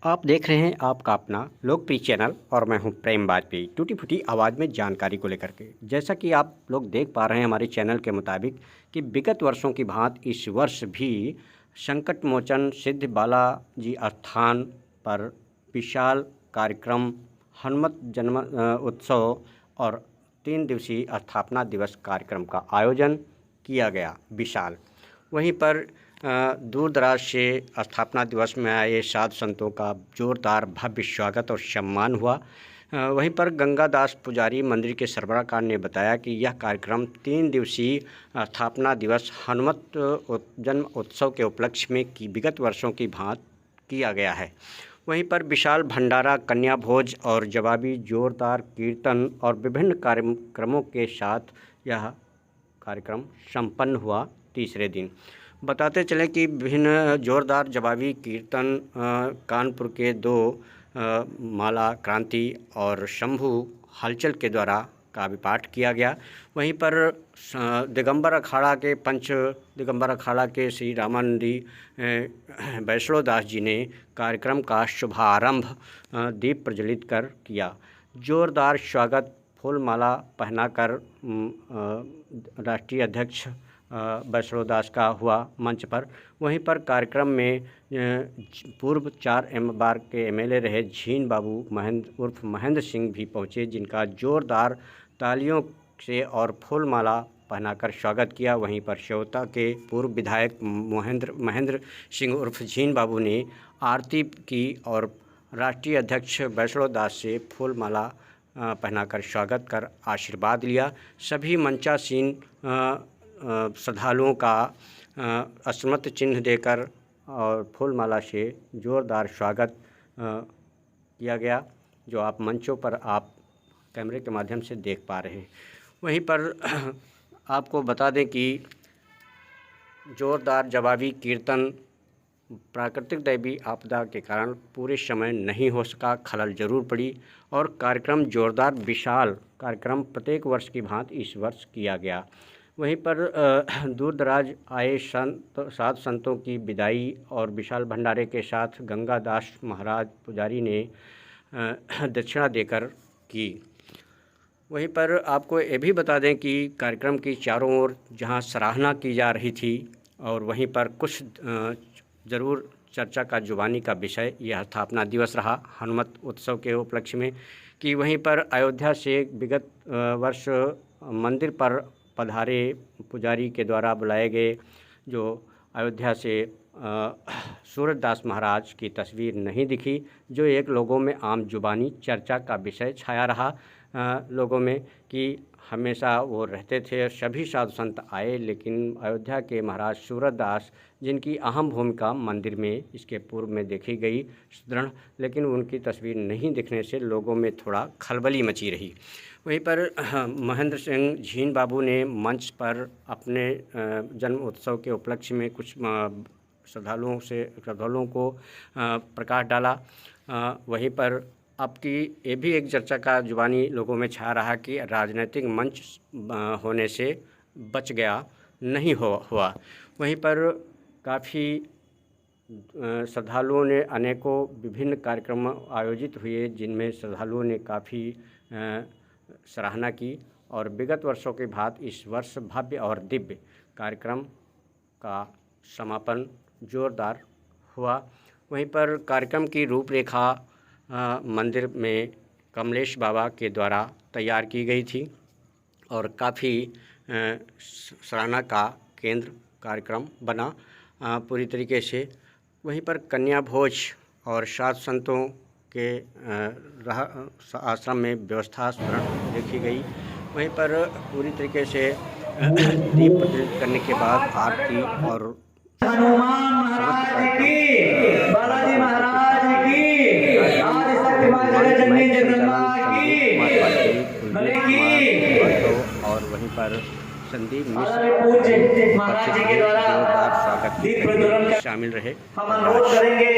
आप देख रहे हैं आपका अपना लोकप्रिय चैनल और मैं हूं प्रेम वाजपेयी। टूटी फूटी आवाज़ में जानकारी को लेकर के जैसा कि आप लोग देख पा रहे हैं हमारे चैनल के मुताबिक कि विगत वर्षों की भांति इस वर्ष भी संकट मोचन सिद्ध बालाजी स्थान पर विशाल कार्यक्रम हनुमत जन्म उत्सव और 3 दिवसीय स्थापना दिवस कार्यक्रम का आयोजन किया गया। विशाल वहीं पर दूर दराज से स्थापना दिवस में आए साधु संतों का जोरदार भव्य स्वागत और सम्मान हुआ। वहीं पर गंगादास पुजारी मंदिर के सरबराहकार ने बताया कि यह कार्यक्रम 3 दिवसीय स्थापना दिवस हनुमत जन्म उत्सव के उपलक्ष्य में की विगत वर्षों की भांति किया गया है। वहीं पर विशाल भंडारा, कन्या भोज और जवाबी जोरदार कीर्तन और विभिन्न कार्यक्रमों के साथ यह कार्यक्रम संपन्न हुआ। तीसरे दिन बताते चलें कि विभिन्न जोरदार जवाबी कीर्तन कानपुर के 2 माला क्रांति और शंभू हलचल के द्वारा काव्य पाठ किया गया। वहीं पर दिगंबर अखाड़ा के पंच दिगंबर अखाड़ा के श्री रामानंदी वैष्णो दास जी ने कार्यक्रम का शुभारंभ दीप प्रज्वलित कर किया। जोरदार स्वागत फूलमाला पहनाकर राष्ट्रीय अध्यक्ष वैष्णो दास का हुआ मंच पर। वहीं पर कार्यक्रम में पूर्व 4 बार के एमएलए रहे झीन बाबू महेंद्र उर्फ महेंद्र सिंह भी पहुंचे, जिनका जोरदार तालियों से और फूलमाला पहनाकर स्वागत किया। वहीं पर श्योता के पूर्व विधायक महेंद्र सिंह उर्फ झीन बाबू ने आरती की और राष्ट्रीय अध्यक्ष वैष्णो दास से फूलमाला पहनाकर स्वागत कर आशीर्वाद लिया। सभी मंचासीन श्रद्धालुओं का अस्मृत चिन्ह देकर और फूलमाला से जोरदार स्वागत किया गया, जो आप मंचों पर आप कैमरे के माध्यम से देख पा रहे हैं। वहीं पर आपको बता दें कि जोरदार जवाबी कीर्तन प्राकृतिक दैवी आपदा के कारण पूरे समय नहीं हो सका, खलल जरूर पड़ी और कार्यक्रम जोरदार विशाल कार्यक्रम प्रत्येक वर्ष की भांति इस वर्ष किया गया। वहीं पर दूर दराज आए साधु संतों की विदाई और विशाल भंडारे के साथ गंगादास महाराज पुजारी ने दक्षिणा देकर की। वहीं पर आपको ये भी बता दें कि कार्यक्रम की चारों ओर जहां सराहना की जा रही थी और वहीं पर कुछ ज़रूर चर्चा का जुबानी का विषय यह स्थापना दिवस रहा हनुमत उत्सव के उपलक्ष्य में कि वहीं पर अयोध्या से विगत वर्ष मंदिर पर पधारे पुजारी के द्वारा बुलाए गए जो अयोध्या से सूरजदास महाराज की तस्वीर नहीं दिखी, जो एक लोगों में आम जुबानी चर्चा का विषय छाया रहा लोगों में कि हमेशा वो रहते थे। सभी साधु संत आए, लेकिन अयोध्या के महाराज सूरजदास जिनकी अहम भूमिका मंदिर में इसके पूर्व में देखी गई सुदृढ़, लेकिन उनकी तस्वीर नहीं दिखने से लोगों में थोड़ा खलबली मची रही। वहीं पर महेंद्र सिंह झीन बाबू ने मंच पर अपने जन्म उत्सव के उपलक्ष्य में कुछ श्रद्धालुओं को प्रकाश डाला। वहीं पर आपकी ये भी एक चर्चा का जुबानी लोगों में छा रहा कि राजनीतिक मंच होने से बच गया, नहीं हुआ। वहीं पर काफ़ी श्रद्धालुओं ने अनेकों विभिन्न कार्यक्रम आयोजित हुए, जिनमें श्रद्धालुओं ने काफ़ी सराहना की और विगत वर्षों के भांति इस वर्ष भव्य और दिव्य कार्यक्रम का समापन जोरदार हुआ। वहीं पर कार्यक्रम की रूपरेखा मंदिर में कमलेश बाबा के द्वारा तैयार की गई थी और काफ़ी सराहना का केंद्र कार्यक्रम बना पूरी तरीके से। वहीं पर कन्या भोज और साधु संतों के आश्रम में व्यवस्था देखी गई। वहीं पर पूरी तरीके से दीप प्रज्वलित करने के बाद आरती और हनुमान महाराज की, बालाजी महाराज की, आदि शक्ति मां जगन्नाथ की और वहीं पर संदीप मिश्र महाराज जी के द्वारा दीप प्रज्वलन शामिल रहे। हम अनुरोध करेंगे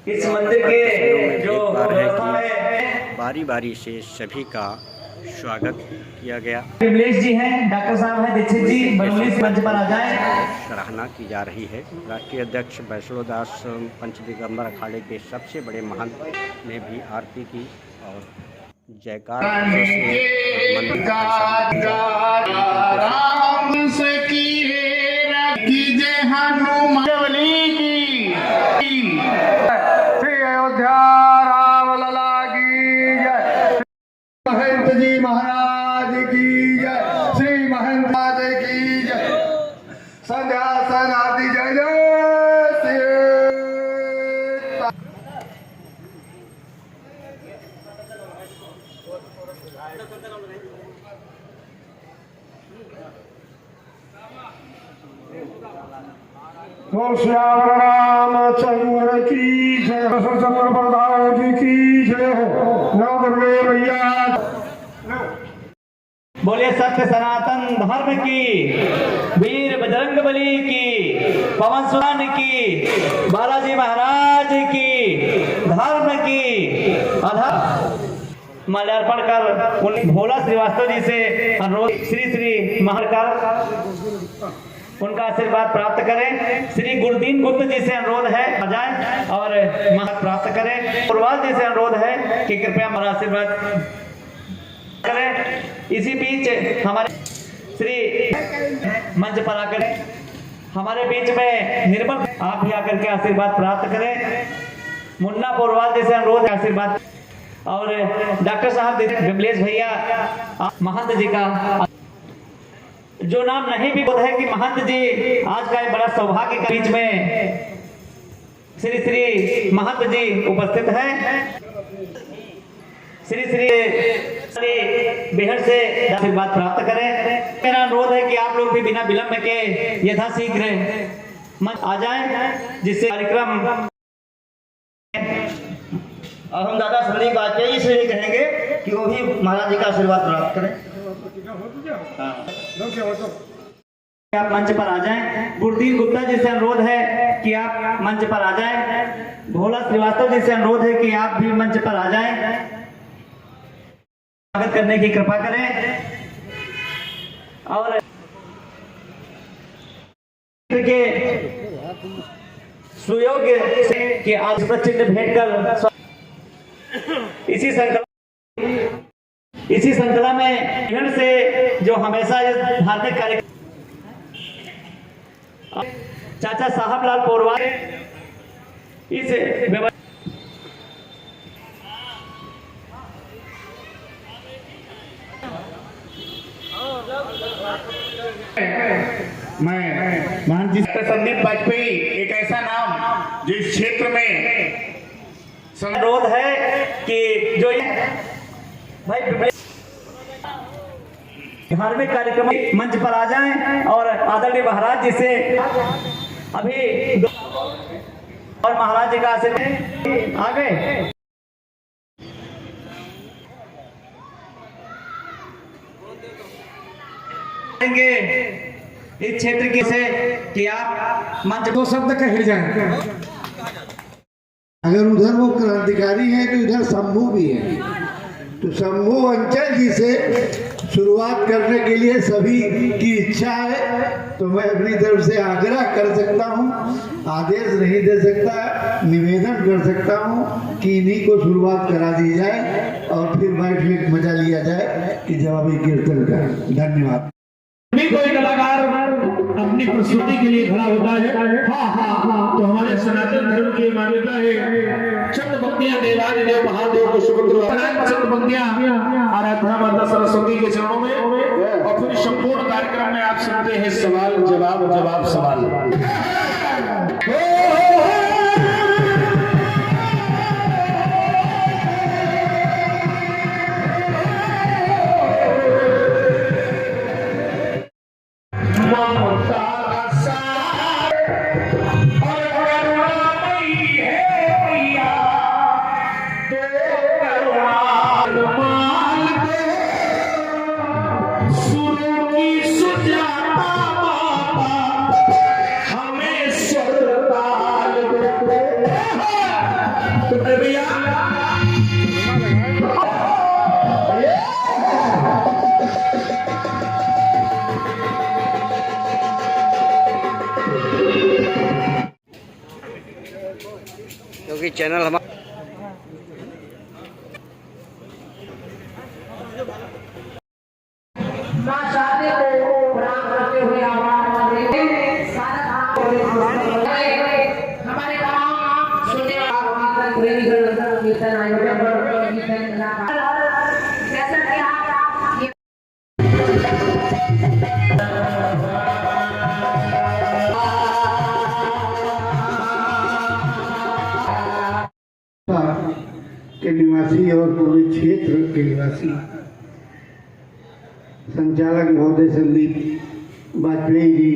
इस मंदिर के जो व्यवस्था है बारी बारी से सभी का स्वागत किया गया। विमलेश जी हैं, डॉक्टर साहब हैं, दीक्षित जी बनोली से मंच पर आ जाएं। सराहना की जा रही है। राष्ट्रीय अध्यक्ष वैष्णो दास पंच दिगंबर अखाड़े के सबसे बड़े महंत ने भी आरती की और जयकार मंदिर श्री अयोध्या राम लला की जय, महंत जी महाराज की जय, श्री महंत माता की जय, संध्या सनादि जय जय श्री। श्याम रामचंद्र की जय, चंद्र प्रधान जी की जय, नव दुर्गे मैया। बोले सत्य सनातन धर्म की, वीर बजरंग बली की, पवन सुदान की, बालाजी महाराज की, धर्म की। माल्यार्पण कर उन भोला श्रीवास्तव जी से अनुरोध, श्री श्री महाकाल उनका आशीर्वाद प्राप्त करें। श्री गुरुदीन गुप्त जी से अनुरोध है आ जाए और महत्व प्राप्त करें। पुरवाल जी से अनुरोध है कि कृपया हमारा आशीर्वाद करें। इसी बीच हमारे श्री मंच पर आकर हमारे बीच में निर्मल, आप भी आकर के आशीर्वाद प्राप्त करें। मुन्ना पुरवाल जी से अनुरोध आशीर्वाद, और डॉक्टर साहब विमलेश भैया महंत जी का जो नाम नहीं भी बोध है कि महंत जी आज का एक बड़ा सौभाग्य के बीच में श्री श्री महंत जी उपस्थित हैं। श्री श्री बेहद से आशीर्वाद प्राप्त करें। मेरा अनुरोध है कि आप लोग भी बिना विलंब के यथाशीघ्र मंच आ जाएं, जिससे कार्यक्रम। और हम दादा संदीप वाजपेयी से ये कहेंगे कि वो भी महाराज जी का आशीर्वाद प्राप्त करें। आप मंच पर आ जाएं। गुरुदीन गुप्ता जी से अनुरोध है कि आप मंच पर आ जाएं। भोला श्रीवास्तव जी से अनुरोध है कि आप भी मंच पर आ जाएं। स्वागत करने की कृपा करें। और के सुयोग्य से कि आज चिन्ह भेंट कर इसी श्रृंखला में इधर से जो हमेशा धार्मिक कार्यक्रम चाचा साहब लाल पोरवाल इस मैं महंत जी संदीप वाजपेयी एक ऐसा नाम जिस क्षेत्र में अनुरोध है कि जो भाई धार्मिक कार्यक्रम मंच पर आ जाएं और आदरणीय महाराज जी से अभी और महाराज जी का आशीर्वाद आ गए। इस क्षेत्र की से कि आप मंच दो शब्द कहे जाए। अगर उधर वो क्रांतिकारी है तो इधर शंभू भी है, तो शंभू अंचल जी से शुरुआत करने के लिए सभी की इच्छा है, तो मैं अपनी तरफ से आग्रह कर सकता हूँ, आदेश नहीं दे सकता, निवेदन कर सकता हूँ कि इन्हीं को शुरुआत करा दी जाए और फिर बैठ के मजा लिया जाए कि जवाबी कीर्तन का। धन्यवाद। कोई कलाकार अपनी प्रस्तुति के लिए खड़ा होता है, तो हमारे सनातन धर्म की मान्यता है चंद पंक्तियां देवादिदेव महादेव को सुपुत्र चंद पंक्तियां आराधना माता सरस्वती के चरणों में, और फिर संपूर्ण कार्यक्रम में आप सुनते हैं सवाल जवाब जवाब सवाल। क्योंकि चैनल हमारा मां शादी को प्रणाम करते हुए हमारे तमाम सुनने वाले कीर्तन आयोजन जैसा कि आप के निवासी और पूरे क्षेत्र के निवासी संचालक महोदय संदीप वाजपेयी जी,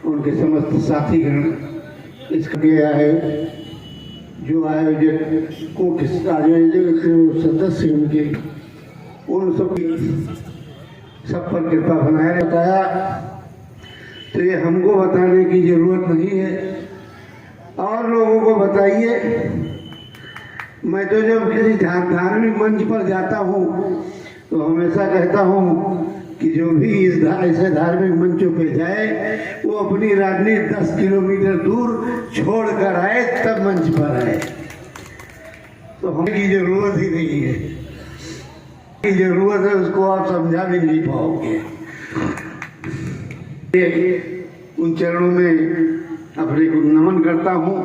उनके समस्त साथीगण, इसके आए जो आयोजक को आयोजक सदस्य उनके, उन सब पर कृपा बनाए बताया। तो ये हमको बताने की जरूरत नहीं है, और लोगों को बताइए। मैं तो जब किसी धार्मिक मंच पर जाता हूँ तो हमेशा कहता हूँ कि जो भी ऐसे धार्मिक मंचों पे जाए वो अपनी राजनीति 10 किलोमीटर दूर छोड़ कर आए, तब मंच पर आए। तो हमें की जरूरत ही नहीं है, की जरूरत है उसको आप समझा भी नहीं पाओगे। उन चरणों में अपने को नमन करता हूँ,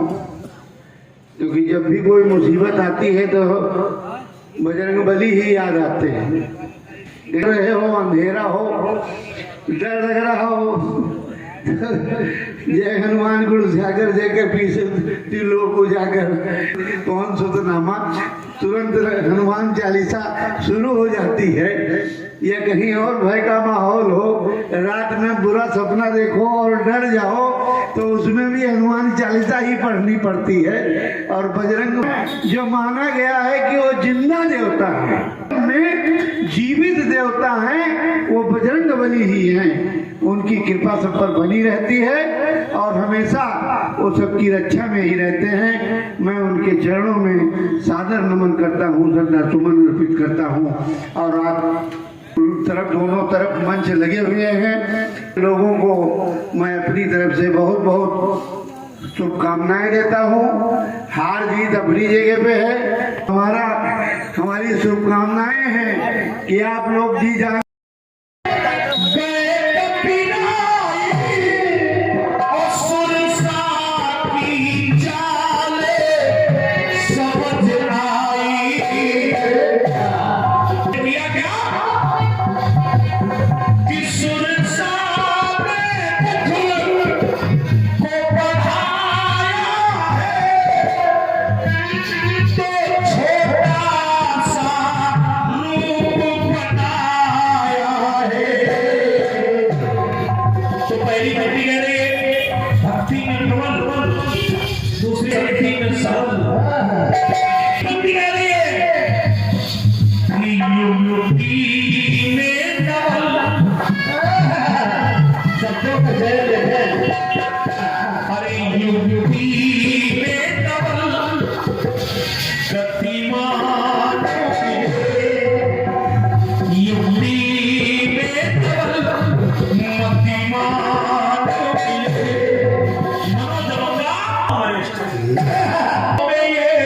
क्योंकि जब भी कोई मुसीबत आती है तो बजरंग बली ही याद आते हैं। रहे हो, अंधेरा हो, डर लग रहा हो, जय हनुमान गुरु जाकर जयकर पीछे दिलों को जाकर कौन सुतनामा, तुरंत हनुमान चालीसा शुरू हो जाती है। या कहीं और भय का माहौल हो, रात में बुरा सपना देखो और डर जाओ, तो उसमें भी हनुमान चालीसा ही पढ़नी पड़ती है। और बजरंग जो माना गया है कि वो जिंदा देवता है, में जीवित देवता है, वो बजरंग बली ही हैं। उनकी कृपा सब पर बनी रहती है और हमेशा वो सबकी रक्षा में ही रहते हैं। मैं उनके चरणों में सादर नमन करता हूँ, श्रद्धा सुमन अर्पित करता हूँ। और आप तरफ दोनों तरफ मंच लगे हुए हैं, लोगों को मैं अपनी तरफ से बहुत बहुत शुभकामनाएं देता हूँ। हार जीत अपनी जगह पे है, हमारी शुभकामनाएं हैं कि आप लोग जी जाए। ये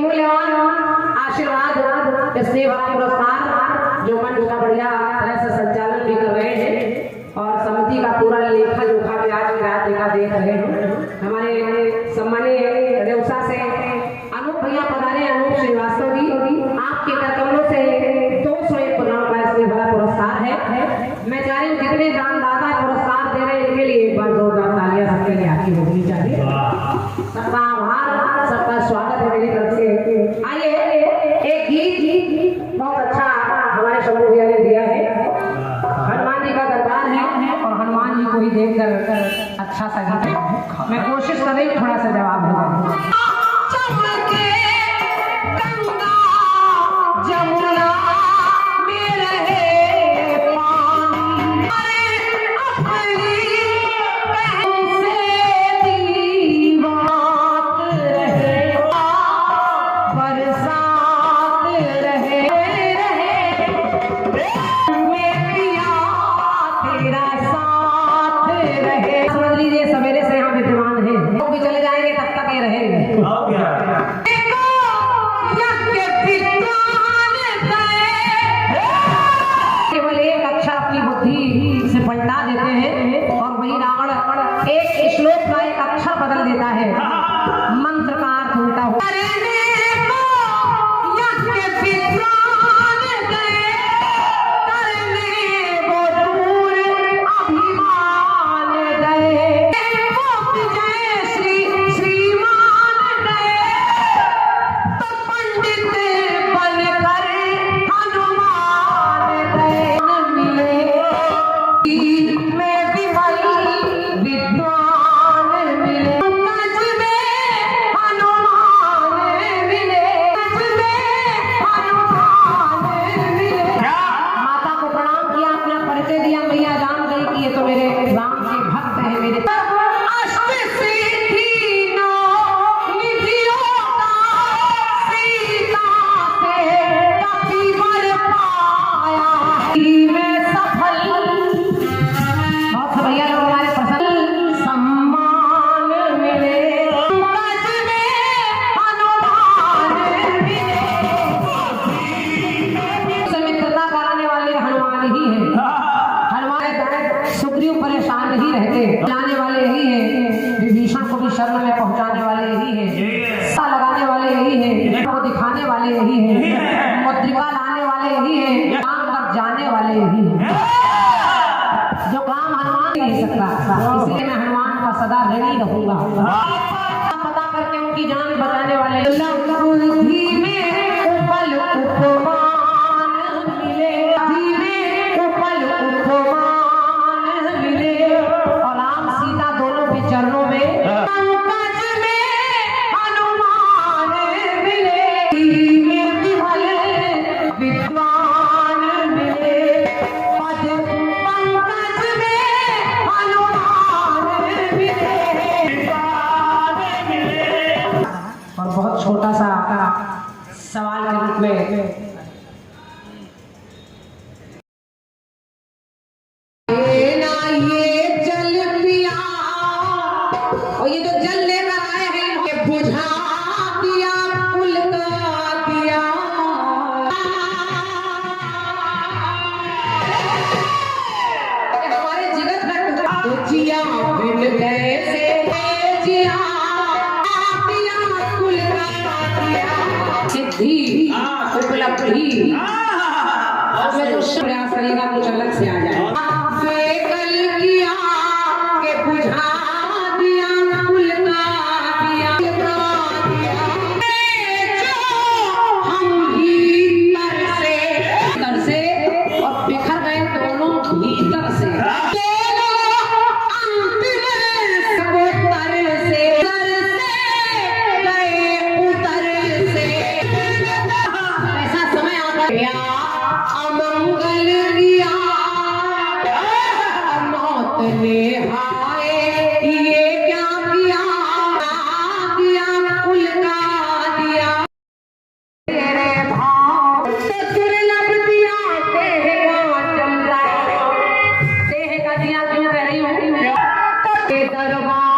मूल्यवान आशीर्वाद स्नेह भरा पुरस्कार जो मंच का बढ़िया तरह से संचालन भी कर रहे हैं और समिति का पूरा लेखा जोखा भी आज की रात का देख रहे हैं। हमारे सम्मानीय रेउसा से अनूप भैया पधारे, अनूप श्रीवास्तव जी, आपके कदमों से 201 प्रणाम का स्नेह भरा पुरस्कार है। मैं चाह रही हूँ जितने दानदाता पुरस्कार दे रहे हैं इनके लिए एक बार जोरदार तालियां सबके लिए आपकी होनी चाहिए। सबका आभार, सबका स्वागत है मेरी तरफ से। आइए एक गीत बहुत अच्छा हमारे शंभू भैया ने दिया है। हनुमान जी का दरबार है और हनुमान जी को ही देखकर अच्छा सा गीत है। मैं कोशिश कर रही हूँ थोड़ा सा जवाब दूंगा। सवेरे से यहाँ विद्यमान है, वो भी चले जाएंगे तब तक ये रहेंगे। केवल एक अक्षर अपनी बुद्धि से पलटा देते हैं और वही रावण एक श्लोक का एक अक्षर बदल देता है, मंत्र का अर्थ उल्टा हो। सुग्रीव परेशान नहीं रहते, लाने वाले यही है, विभीषण को भी शरण में पहुंचाने वाले यही है, लगाने वाले यही है, को दिखाने वाले यही है, मुद्रिका लाने वाले यही है, काम कर जाने वाले यही है। जो काम हनुमान नहीं सकता, इसलिए मैं हनुमान का सदा ऋणी रहूंगा। पता करके उनकी जान बचाने वाले चरणों में हनुमान मिले, विद्वान मिले, पद पंकज में हनुमान मिले। और बहुत छोटा सा सवाल के रूप में और ये जो जल लेकर आए हैं ये बुझा दिया, पुल का दिया। हमारे जिगर का तो जिया बिन गए से जिया दिया, पुल का दिया। सिद्धि उपलब्धि और मैं जो प्रयास करेगा कुछ अलग से आ जाए। कल किया के बुझा अमंगल किया मौत ने हाय ये क्या किया, दिया कुल का दिया तेरे भाव दुर्लभ दिया, देह का चल रहा है, देह का दिया क्यों कह रही हूँ, दरबार